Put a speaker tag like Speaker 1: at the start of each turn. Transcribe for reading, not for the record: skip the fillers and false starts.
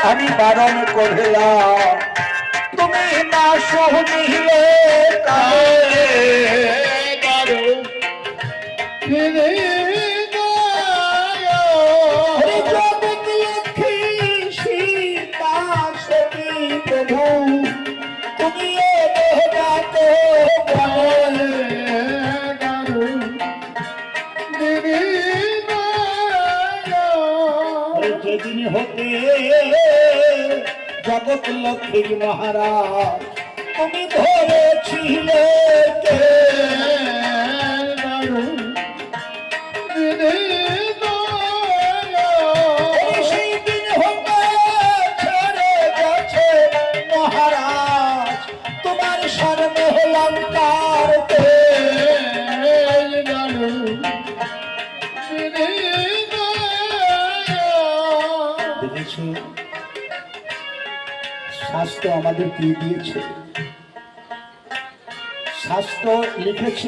Speaker 1: আমি বারণ করলাম, তুমি না শুনিলে তুমি যেদিন হতে জগৎ লক্ষ্মীর মহারাজ তুমি ধরেছিলে সেই দিন হতে ছেড়ে গেছে মহারাজ তোমার স্বর্ণে লঙ্কার দেখেছি শাস্ত্র আমাদের কি দিয়েছে? শাস্ত্র লিখেছে